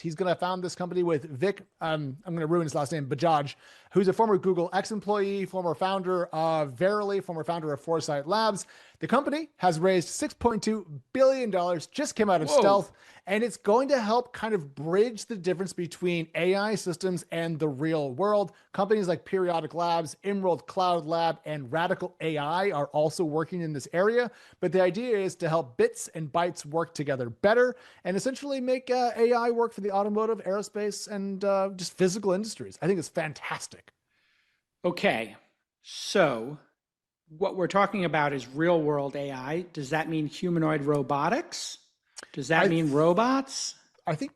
He's going to found this company with Vic. I'm going to ruin his last name, Bajaj, who's a former Google ex-employee, former founder of Verily, former founder of Foresight Labs. The company has raised $6.2 billion, just came out of Whoa. stealth, and it's going to help kind of bridge the difference between AI systems and the real world. Companies like Periodic Labs, Emerald Cloud Lab, and Radical AI are also working in this area. But the idea is to help bits and bytes work together better and essentially make AI work for the automotive, aerospace, and just physical industries. I think it's fantastic. Okay. So what we're talking about is real world AI. Does that mean humanoid robotics? Does that I mean robots? I think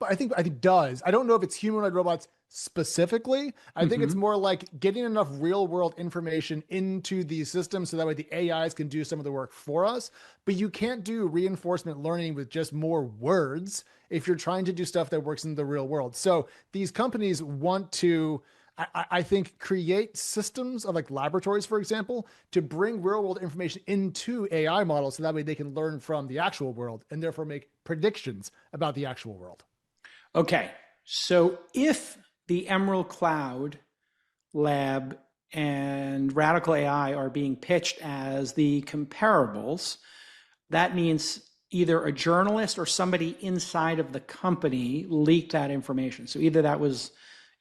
does. I don't know if it's humanoid robots specifically. I think it's Hmm. more like getting enough real world information into the system so that way the AIs can do some of the work for us. But you can't do reinforcement learning with just more words if you're trying to do stuff that works in the real world. So these companies want to I think create systems of like laboratories, for example, to bring real world information into AI models so that way they can learn from the actual world and therefore make predictions about the actual world. Okay. So if the Emerald Cloud Lab and Radical AI are being pitched as the comparables, that means either a journalist or somebody inside of the company leaked that information. So either that was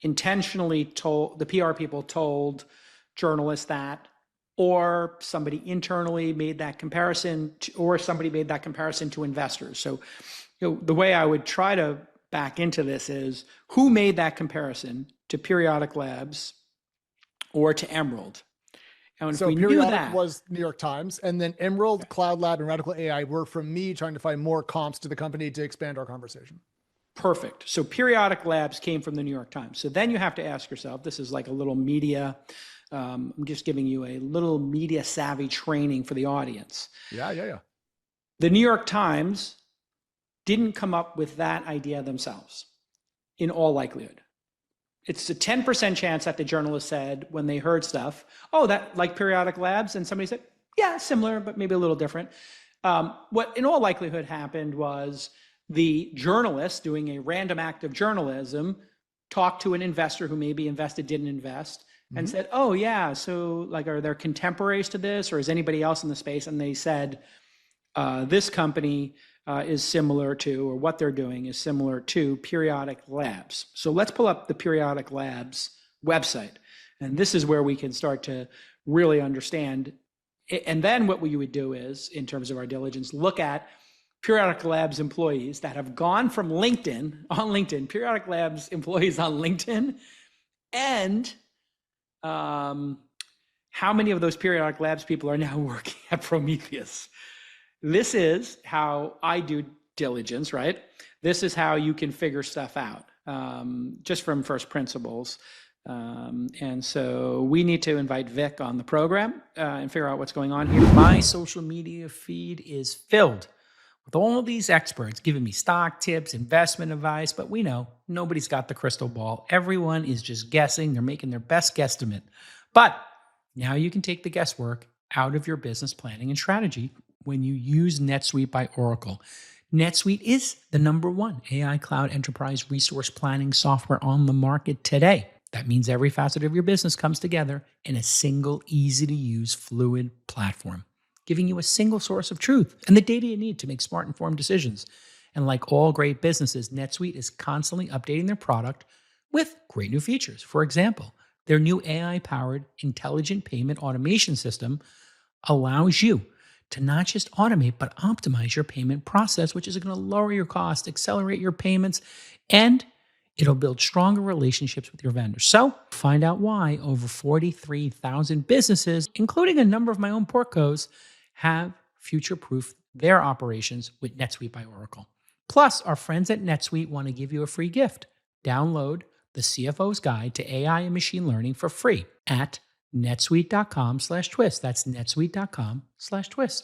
intentionally told, the PR people told journalists that, or somebody internally made that comparison, or somebody made that comparison to investors. So, the way I would try to back into this is who made that comparison to Periodic Labs or to Emerald? And if So we knew periodic that, was New York Times, and then Emerald, Cloud Lab, and Radical AI were from me trying to find more comps to the company to expand our conversation. perfect. So Periodic Labs came from the New York Times. So then you have to ask yourself, this is like a little media, I'm just giving you a little media savvy training for the audience. Yeah, yeah, yeah. The New York Times didn't come up with that idea themselves, in all likelihood. It's a 10% chance that the journalist said when they heard stuff, oh, that like Periodic Labs, and somebody said, yeah, similar, but maybe a little different. What in all likelihood happened was the journalist doing a random act of journalism talked to an investor who maybe invested, didn't invest, and Mm-hmm. said, oh, yeah, so like, are there contemporaries to this, or is anybody else in the space? And they said, this company is similar to, or what they're doing is similar to Periodic Labs. So let's pull up the Periodic Labs website. And this is where we can start to really understand. And then what we would do is, in terms of our diligence, look at Periodic Labs employees that have gone from Periodic Labs employees on LinkedIn, and how many of those Periodic Labs people are now working at Prometheus. This is how I do diligence, right? This is how you can figure stuff out, just from first principles. And so we need to invite Vic on the program and figure out what's going on here. My social media feed is filled with all these experts giving me stock tips, investment advice, but we know nobody's got the crystal ball. Everyone is just guessing. They're making their best guesstimate. But now you can take the guesswork out of your business planning and strategy when you use NetSuite by Oracle. NetSuite is the #1 AI cloud enterprise resource planning software on the market today. That means every facet of your business comes together in a single, easy to use, fluid platform, giving you a single source of truth and the data you need to make smart, informed decisions. And like all great businesses, NetSuite is constantly updating their product with great new features. For example, their new AI powered intelligent payment automation system allows you to not just automate, but optimize your payment process, which is going to lower your cost, accelerate your payments, and it'll build stronger relationships with your vendors. So find out why over 43,000 businesses, including a number of my own portcos, have future-proofed their operations with NetSuite by Oracle. Plus, our friends at NetSuite want to give you a free gift. Download the CFO's Guide to AI and Machine Learning for free at netsuite.com/twist. That's netsuite.com/twist.